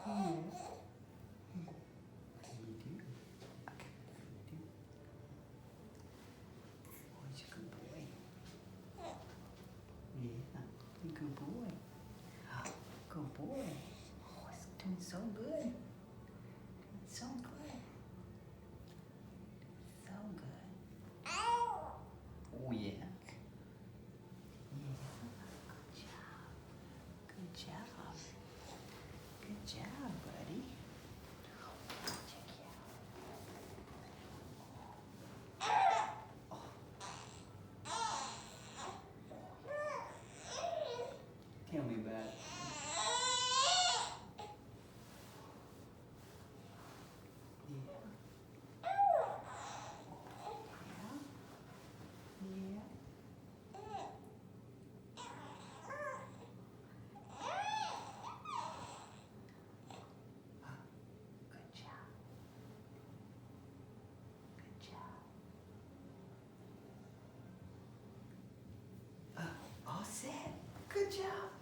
You do. You do. Oh, he's a good boy. Yeah, he's a good boy. Good boy. Oh, he's doing so good. So good. So good. Oh, yeah. Yeah. Good job. Good job. Good job, buddy. Check you out. Tell me about it. Good job. Good job. All set. Good job.